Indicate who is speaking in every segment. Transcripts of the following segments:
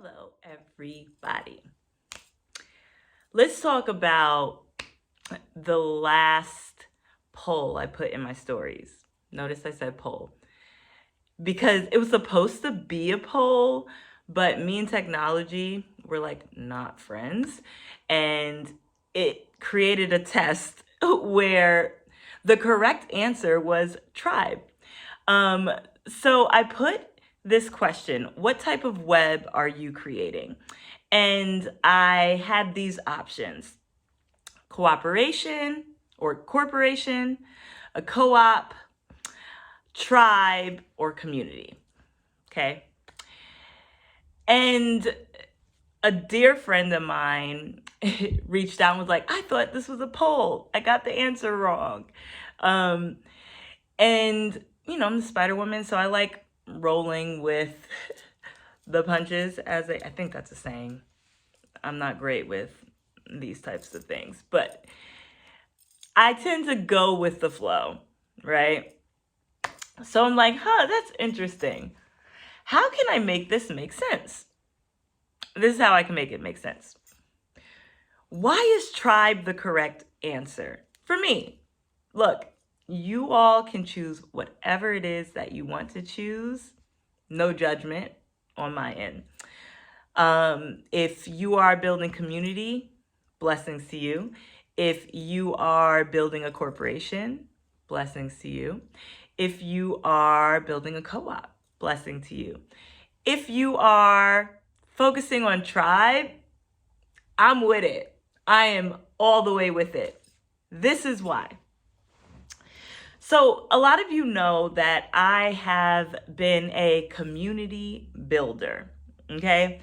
Speaker 1: Hello, everybody. Let's talk about the last poll I put in my stories. Notice I said poll because it was supposed to be a poll, but me and technology were like not friends. And it created a test where the correct answer was tribe. Um, so I put this question: what type of web are you creating? And I had these options: cooperation or corporation, a co-op, tribe, or community. Okay. And a dear friend of mine reached out and was like, I thought this was a poll. I got the answer wrong. Um, and, I'm the Spider Woman, so I like rolling with the punches, I think that's a saying. I'm not great with these types of things, but I tend to go with the flow, right? So I'm like, that's interesting. How can I make this make sense? This is how I can make it make sense. Why is tribe the correct answer? For me, look, you all can choose whatever it is that you want to choose. No judgment on my end. If you are building community, blessings to you. If you are building a corporation, blessings to you. If you are building a co-op, blessing to you. If you are focusing on tribe, I'm with it. I am all the way with it. This is why. So a lot of you know that I have been a community builder, okay?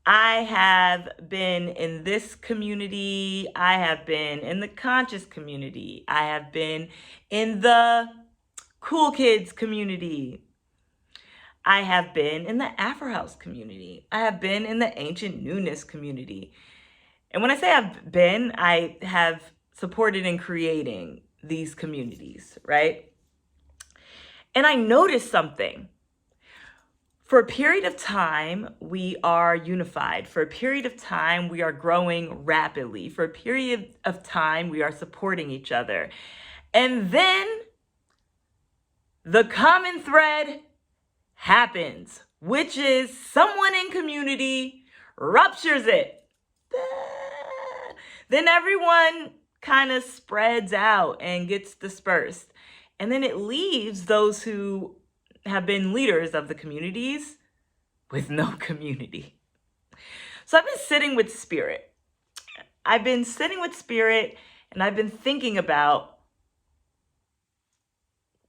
Speaker 1: I have been in this community. I have been in the conscious community. I have been in the cool kids community. I have been in the Afro House community. I have been in the ancient newness community. And when I say I've been, I have supported in creating these communities, right? And I noticed something. For a period of time, we are unified. For a period of time, we are growing rapidly. For a period of time, we are supporting each other. And then the common thread happens, which is someone in community ruptures it. Then everyone kind of spreads out and gets dispersed. And then it leaves those who have been leaders of the communities with no community. So I've been sitting with spirit. I've been sitting with spirit and I've been thinking about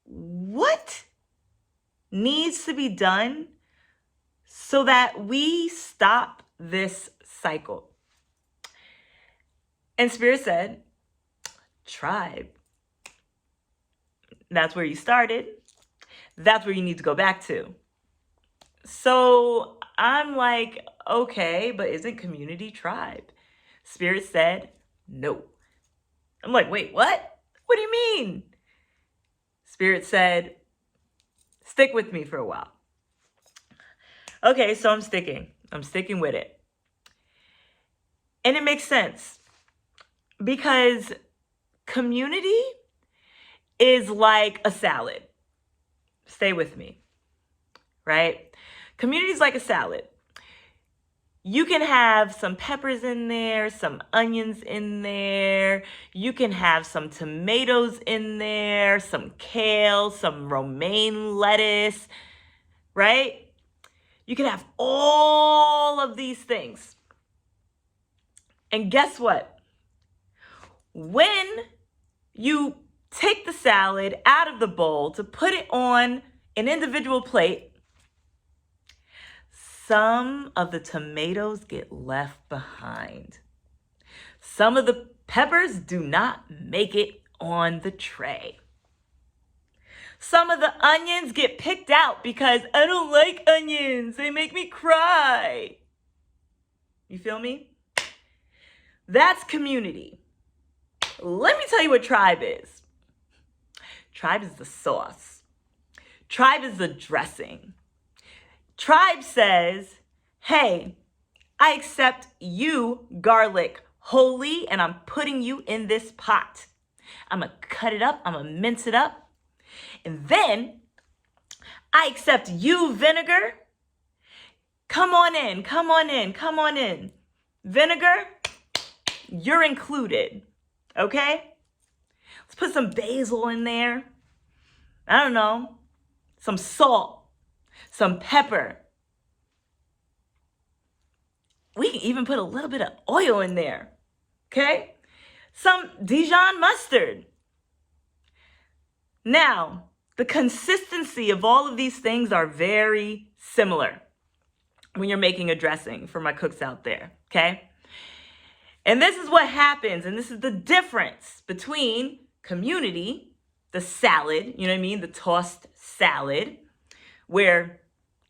Speaker 1: what needs to be done so that we stop this cycle. And spirit said, tribe. That's where you started. That's where you need to go back to. So I'm like, okay, but isn't community tribe? Spirit said, no. I'm like, wait, what? What do you mean? Spirit said, stick with me for a while. Okay, so I'm sticking with it. And it makes sense because community is like a salad. Stay with me, right? Community is like a salad. You can have some peppers in there, some onions in there. You can have some tomatoes in there, some kale, some romaine lettuce, right? You can have all of these things. And guess what? When you take the salad out of the bowl to put it on an individual plate, some of the tomatoes get left behind. Some of the peppers do not make it on the tray. Some of the onions get picked out because I don't like onions. They make me cry. You feel me? That's community. Let me tell you what tribe is. Tribe is the sauce. Tribe is the dressing. Tribe says, hey, I accept you, garlic, wholly, and I'm putting you in this pot. I'm going to cut it up. I'm going to mince it up. And then I accept you, vinegar. Come on in, come on in, come on in. Vinegar, you're included. Okay? Let's put some basil in there. I don't know. Some salt, some pepper. We can even put a little bit of oil in there. Okay? Some Dijon mustard. Now, the consistency of all of these things are very similar when you're making a dressing for my cooks out there, okay? And this is what happens, and this is the difference between community, the salad, you know what I mean, the tossed salad, where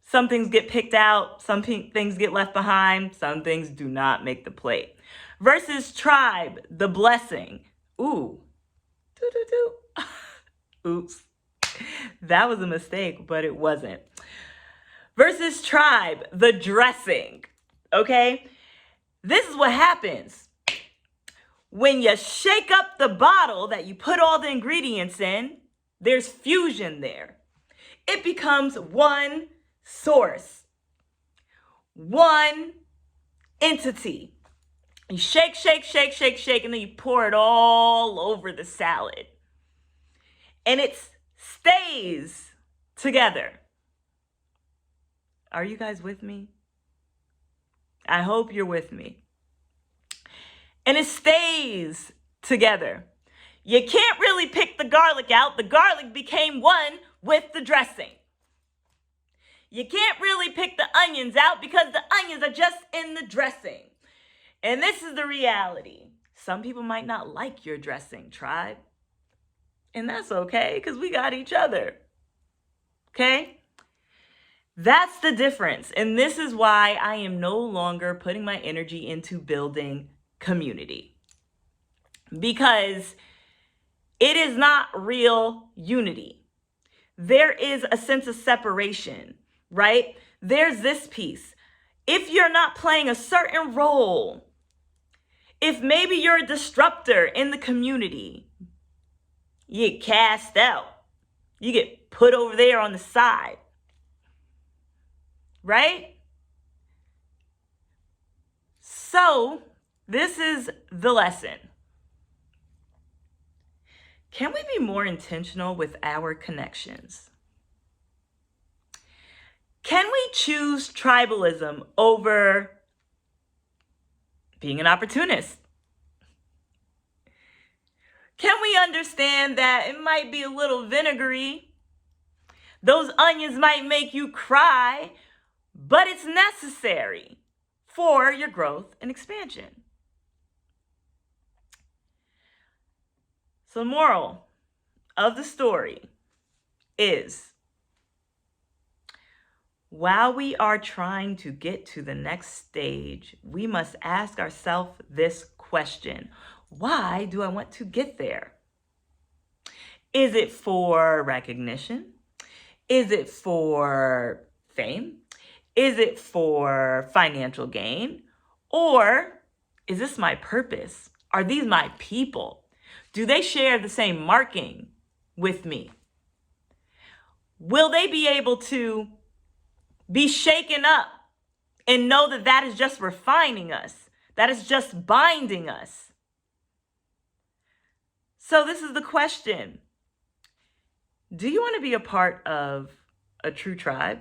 Speaker 1: some things get picked out, some things get left behind, some things do not make the plate, versus tribe, the blessing. Ooh, doo-doo-doo. Oops, that was a mistake, but it wasn't. Versus tribe, the dressing, okay? This is what happens. When you shake up the bottle that you put all the ingredients in, there's fusion there. It becomes one source, one entity. You shake, shake, shake, shake, shake, and then you pour it all over the salad. And it stays together. Are you guys with me? I hope you're with me. And it stays together. You can't really pick the garlic out. The garlic became one with the dressing. You can't really pick the onions out because the onions are just in the dressing. And this is the reality. Some people might not like your dressing, tribe. And that's okay, because we got each other. Okay? That's the difference. And this is why I am no longer putting my energy into building community. Because it is not real unity. There is a sense of separation, right? There's this piece. If you're not playing a certain role, if maybe you're a disruptor in the community, you get cast out. You get put over there on the side. Right? So, this is the lesson. Can we be more intentional with our connections? Can we choose tribalism over being an opportunist? Can we understand that it might be a little vinegary? Those onions might make you cry, but it's necessary for your growth and expansion. So the moral of the story is, while we are trying to get to the next stage, we must ask ourselves this question: why do I want to get there? Is it for recognition? Is it for fame? Is it for financial gain? Or is this my purpose? Are these my people? Do they share the same marking with me? Will they be able to be shaken up and know that that is just refining us? That is just binding us? So this is the question. Do you want to be a part of a true tribe?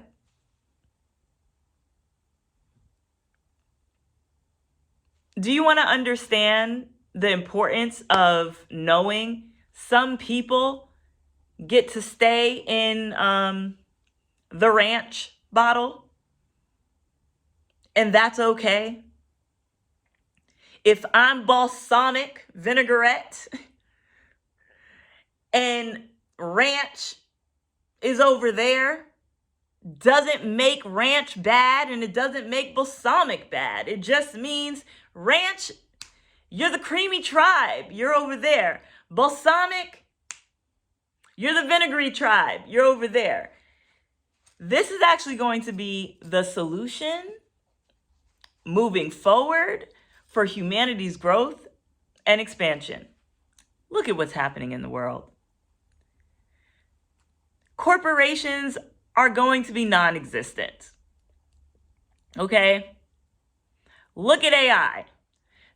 Speaker 1: Do you want to understand the importance of knowing some people get to stay in the ranch bottle? And that's okay? If I'm balsamic vinaigrette and ranch is over there, doesn't make ranch bad and it doesn't make balsamic bad. It just means ranch, you're the creamy tribe, you're over there. Balsamic, you're the vinegary tribe, you're over there. This is actually going to be the solution moving forward for humanity's growth and expansion. Look at what's happening in the world. Corporations are going to be non-existent. Okay? Look at AI.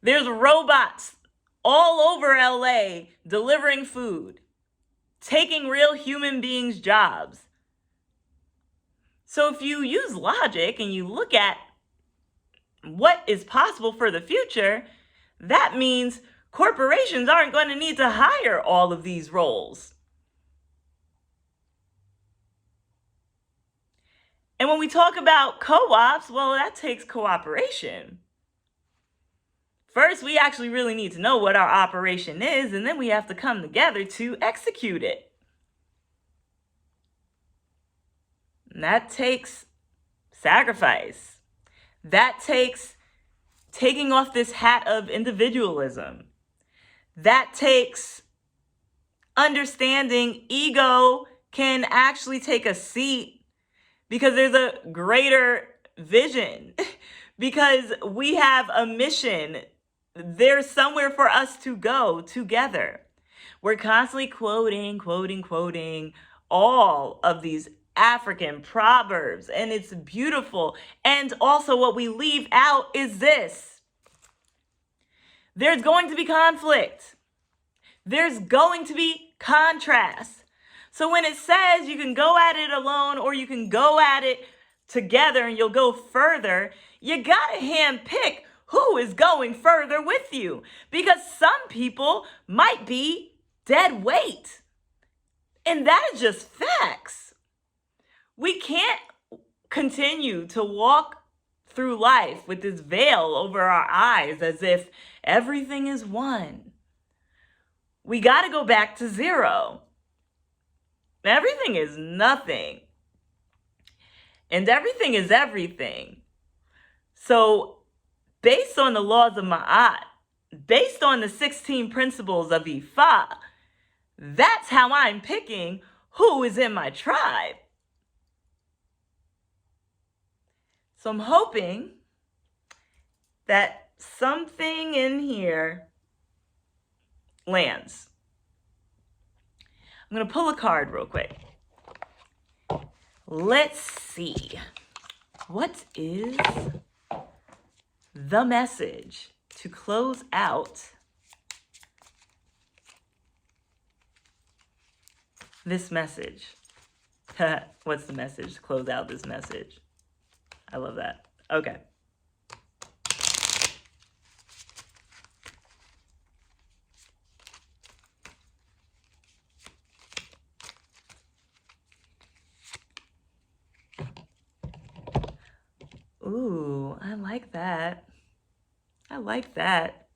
Speaker 1: There's robots all over LA delivering food, taking real human beings' jobs. So if you use logic and you look at what is possible for the future, that means corporations aren't going to need to hire all of these roles. And when we talk about co-ops, well, that takes cooperation. First, we actually really need to know what our operation is, and then we have to come together to execute it. And that takes sacrifice. That takes taking off this hat of individualism. That takes understanding ego can actually take a seat because there's a greater vision, because we have a mission. There's somewhere for us to go together. We're constantly quoting all of these African proverbs, and it's beautiful. And also what we leave out is this. There's going to be conflict. There's going to be contrast. So when it says you can go at it alone or you can go at it together and you'll go further, you gotta handpick who is going further with you, because some people might be dead weight. And that is just facts. We can't continue to walk through life with this veil over our eyes as if everything is one. We got to go back to zero. Everything is nothing. And everything is everything. So based on the laws of Ma'at, based on the 16 principles of Ifa, that's how I'm picking who is in my tribe. So I'm hoping that something in here lands. I'm going to pull a card real quick. Let's see. What is the message to close out this message? What's the message to close out this message? I love that. Okay. Ooh, I like that. I like that.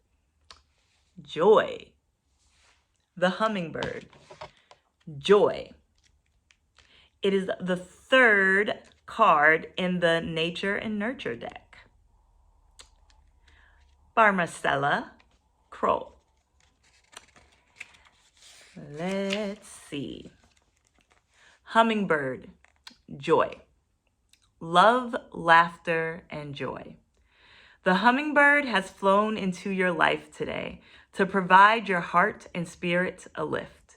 Speaker 1: Joy. The hummingbird. Joy. It is the third card in the Nature and Nurture deck. By Marcella Kroll. Let's see. Hummingbird. Joy. Love, laughter, and joy. The hummingbird has flown into your life today to provide your heart and spirit a lift.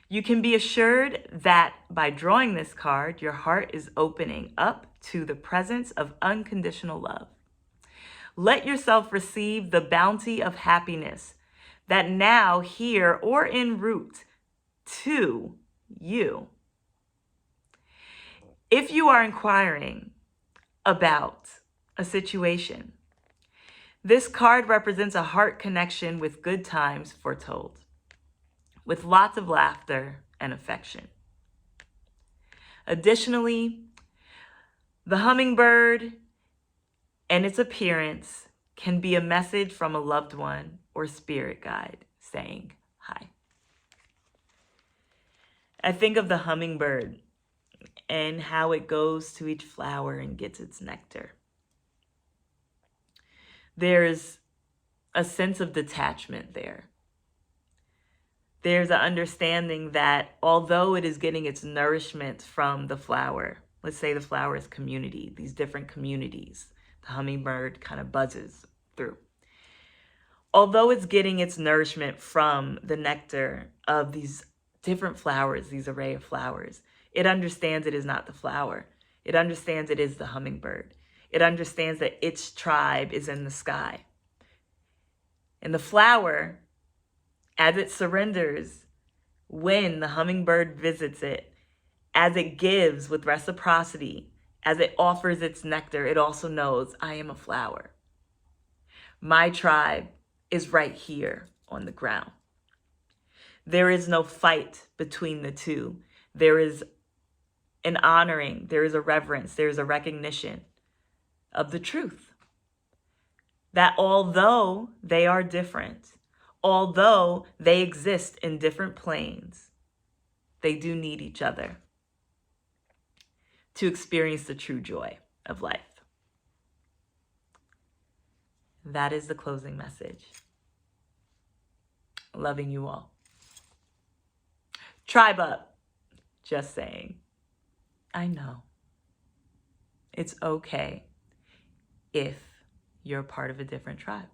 Speaker 1: You can be assured that by drawing this card, your heart is opening up to the presence of unconditional love. Let yourself receive the bounty of happiness that now, here, or en route to you. If you are inquiring about a situation, this card represents a heart connection with good times foretold, with lots of laughter and affection. Additionally, the hummingbird and its appearance can be a message from a loved one or spirit guide saying hi. I think of the hummingbird and how it goes to each flower and gets its nectar. There's a sense of detachment there. There's an understanding that although it is getting its nourishment from the flower, let's say the flower is community, these different communities The hummingbird kind of buzzes through. Although it's getting its nourishment from the nectar of these different flowers, these array of flowers, it understands it is not the flower. It understands it is the hummingbird. It understands that its tribe is in the sky. And the flower, as it surrenders, when the hummingbird visits it, as it gives with reciprocity, as it offers its nectar, it also knows, I am a flower. My tribe is right here on the ground. There is no fight between the two. There is an honoring, there is a reverence, there is a recognition of the truth. That although they are different, although they exist in different planes, they do need each other to experience the true joy of life. That is the closing message. Loving you all. Tribe up. Just saying. I know. It's okay if you're part of a different tribe.